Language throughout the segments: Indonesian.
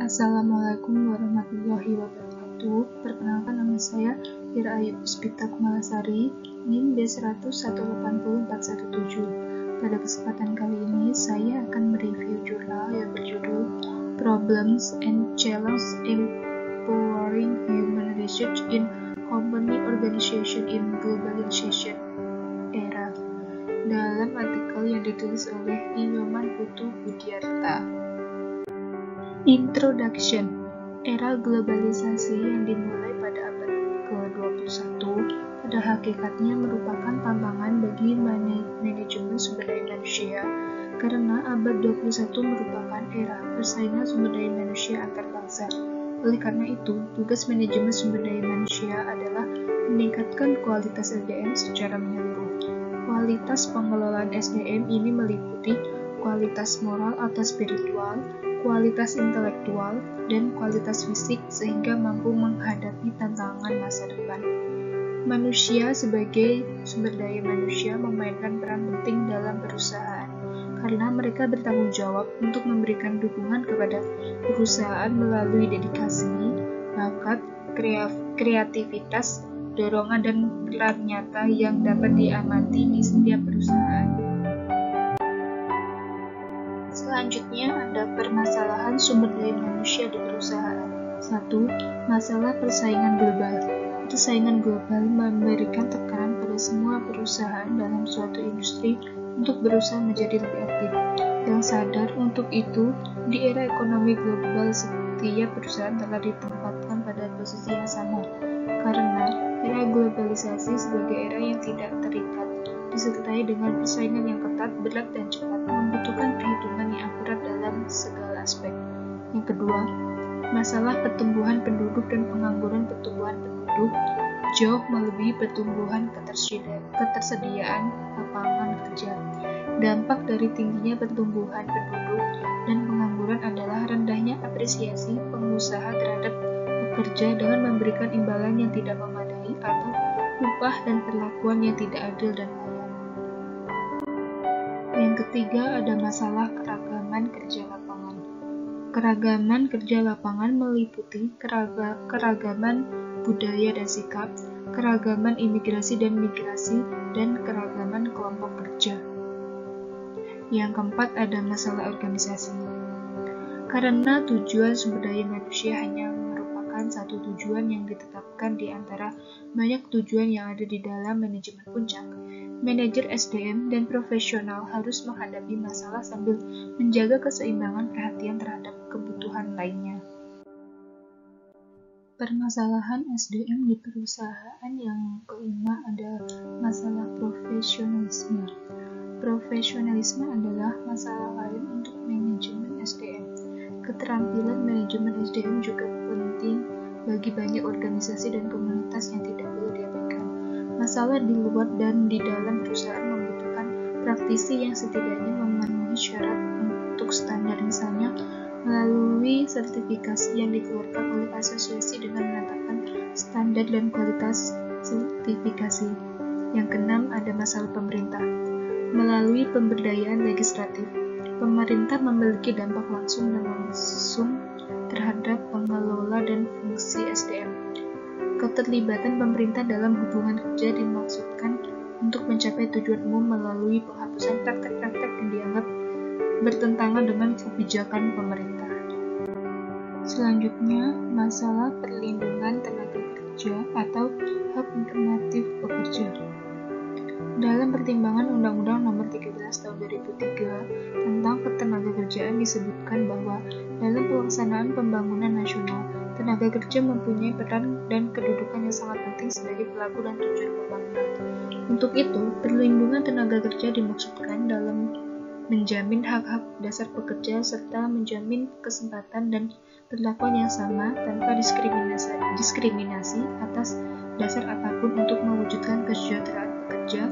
Assalamualaikum warahmatullahi wabarakatuh. Perkenalkan, nama saya Ira Ayu Puspita Kumalasari, NIM B101804117. Pada kesempatan kali ini, saya akan mereview jurnal yang berjudul Problems and Challenges Empowering Human Research in Company Organization in Globalization Era, dalam artikel yang ditulis oleh Inyoman Putu Budiarta. Introduction. Era globalisasi yang dimulai pada abad ke-21 pada hakikatnya merupakan tantangan bagi manajemen sumber daya manusia, karena abad 21 merupakan era persaingan sumber daya manusia antar bangsa. Oleh karena itu, tugas manajemen sumber daya manusia adalah meningkatkan kualitas SDM secara menyeluruh. Kualitas pengelolaan SDM ini meliputi kualitas moral atau spiritual, kualitas intelektual, dan kualitas fisik sehingga mampu menghadapi tantangan masa depan. Manusia sebagai sumber daya manusia memainkan peran penting dalam perusahaan karena mereka bertanggung jawab untuk memberikan dukungan kepada perusahaan melalui dedikasi, bakat, kreativitas, dorongan, dan peran nyata yang dapat diamati di setiap perusahaan. Selanjutnya ada permasalahan sumber daya manusia di perusahaan. 1. Masalah persaingan global. Persaingan global memberikan tekanan pada semua perusahaan dalam suatu industri untuk berusaha menjadi lebih aktif. Yang sadar untuk itu, di era ekonomi global setiap perusahaan telah ditempatkan pada posisi yang sama. Karena era globalisasi sebagai era yang tidak terikat, disertai dengan persaingan yang ketat, berat, dan cepat, membutuhkan perhitungan yang akurat dalam segala aspek. Yang kedua, masalah pertumbuhan penduduk dan pengangguran. Pertumbuhan penduduk jauh melebihi pertumbuhan ketersediaan lapangan kerja. Dampak dari tingginya pertumbuhan penduduk dan pengangguran adalah rendahnya apresiasi pengusaha terhadap pekerja dengan memberikan imbalan yang tidak memadai atau upah dan perlakuan yang tidak adil dan layak. Yang ketiga, ada masalah keragaman kerja lapangan. Keragaman kerja lapangan meliputi keragaman budaya dan sikap, keragaman imigrasi dan migrasi, dan keragaman kelompok kerja. Yang keempat, ada masalah organisasi. Karena tujuan sumber daya manusia hanya merupakan satu tujuan yang ditetapkan di antara banyak tujuan yang ada di dalam manajemen puncak, manajer SDM dan profesional harus menghadapi masalah sambil menjaga keseimbangan perhatian terhadap kebutuhan lainnya. Permasalahan SDM di perusahaan. Yang kelima, ada masalah profesionalisme. Profesionalisme adalah masalah lain untuk manajemen SDM. Keterampilan manajemen SDM juga penting bagi banyak organisasi dan komunitas yang tidak perlu diabaikan. Masalah di luar dan di dalam perusahaan membutuhkan praktisi yang setidaknya memenuhi syarat untuk standar, misalnya melalui sertifikasi yang dikeluarkan oleh asosiasi dengan menetapkan standar dan kualitas sertifikasi. Yang keenam, ada masalah pemerintah. Melalui pemberdayaan legislatif, pemerintah memiliki dampak langsung dan langsung terhadap pengelola dan fungsi SDM. Keterlibatan pemerintah dalam hubungan kerja dimaksudkan untuk mencapai tujuan umum melalui penghapusan praktek-praktek yang dianggap bertentangan dengan kebijakan pemerintah. Selanjutnya, masalah perlindungan tenaga kerja atau hak normatif pekerja. Dalam pertimbangan Undang-Undang Nomor 13 Tahun 2003 tentang Ketenagakerjaan disebutkan bahwa dalam pelaksanaan pembangunan nasional, tenaga kerja mempunyai peran dan kedudukan yang sangat penting sebagai pelaku dan tujuan pembangunan. Untuk itu, perlindungan tenaga kerja dimaksudkan dalam menjamin hak-hak dasar pekerja serta menjamin kesempatan dan perlakuan yang sama tanpa diskriminasi atas dasar apapun untuk mewujudkan kesejahteraan pekerja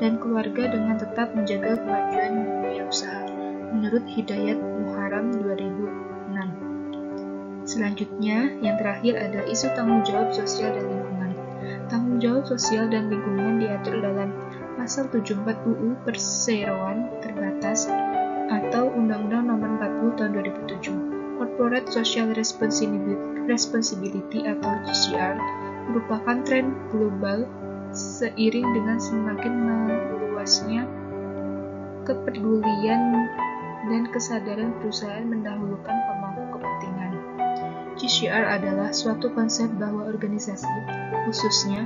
dan keluarga dengan tetap menjaga kemajuan dunia usaha, menurut Hidayat Muharram 2006. Selanjutnya, yang terakhir ada isu tanggung jawab sosial dan lingkungan. Tanggung jawab sosial dan lingkungan diatur dalam Pasal 74 UU Perseroan Terbatas atau Undang-Undang Nomor 40 Tahun 2007. Corporate Social Responsibility atau GCR merupakan tren global seiring dengan semakin meluasnya kepedulian dan kesadaran perusahaan mendahulukan pemangku kepentingan. GCR adalah suatu konsep bahwa organisasi, khususnya,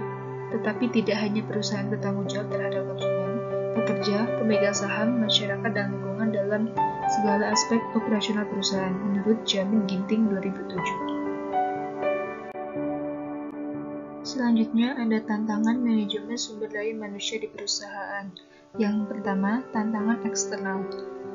tetapi tidak hanya perusahaan bertanggung jawab terhadap konsumen, pekerja, pemegang saham, masyarakat, dan lingkungan dalam segala aspek operasional perusahaan, menurut Jamin Ginting 2007. Selanjutnya ada tantangan manajemen sumber daya manusia di perusahaan. Yang pertama, tantangan eksternal.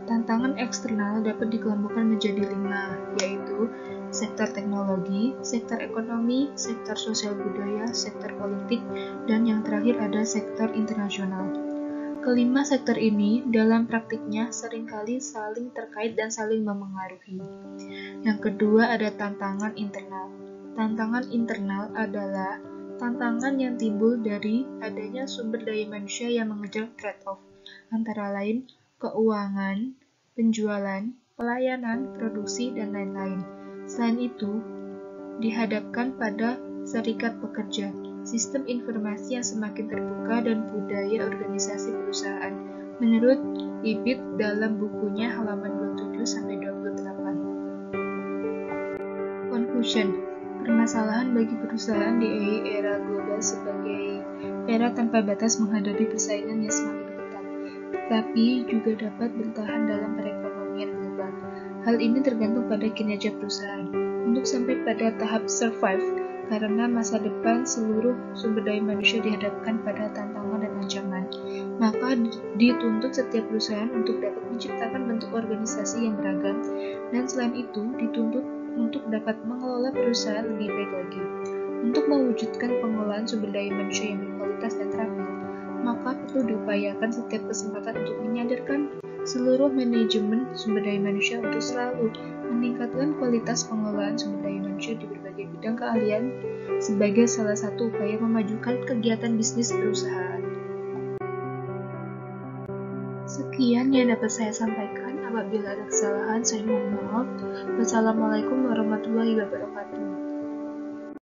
Tantangan eksternal dapat dikelompokkan menjadi 5, yaitu sektor teknologi, sektor ekonomi, sektor sosial budaya, sektor politik, dan yang terakhir ada sektor internasional. Kelima sektor ini dalam praktiknya seringkali saling terkait dan saling memengaruhi. Yang kedua ada tantangan internal. Tantangan internal adalah tantangan yang timbul dari adanya sumber daya manusia yang mengejar trade-off, antara lain keuangan, penjualan, pelayanan, produksi, dan lain-lain. Selain itu, dihadapkan pada serikat pekerja, sistem informasi yang semakin terbuka, dan budaya organisasi perusahaan, menurut Ibit dalam bukunya halaman 27-28. Conclusion. Permasalahan bagi perusahaan di era global sebagai era tanpa batas menghadapi persaingan yang semakin ketat, tetapi juga dapat bertahan dalam perekonomian global. Hal ini tergantung pada kinerja perusahaan untuk sampai pada tahap survive, karena masa depan seluruh sumber daya manusia dihadapkan pada tantangan dan ancaman. Maka dituntut setiap perusahaan untuk dapat menciptakan bentuk organisasi yang beragam, dan selain itu dituntut untuk dapat mengelola perusahaan lebih baik lagi. Untuk mewujudkan pengelolaan sumber daya manusia yang berkualitas dan terampil, maka perlu diupayakan setiap kesempatan untuk menyadarkan seluruh manajemen sumber daya manusia untuk selalu meningkatkan kualitas pengelolaan sumber daya manusia di berbagai bidang keahlian sebagai salah satu upaya memajukan kegiatan bisnis perusahaan. Sekian yang dapat saya sampaikan. Apabila ada kesalahan, saya mohon maaf. Wassalamualaikum warahmatullahi wabarakatuh.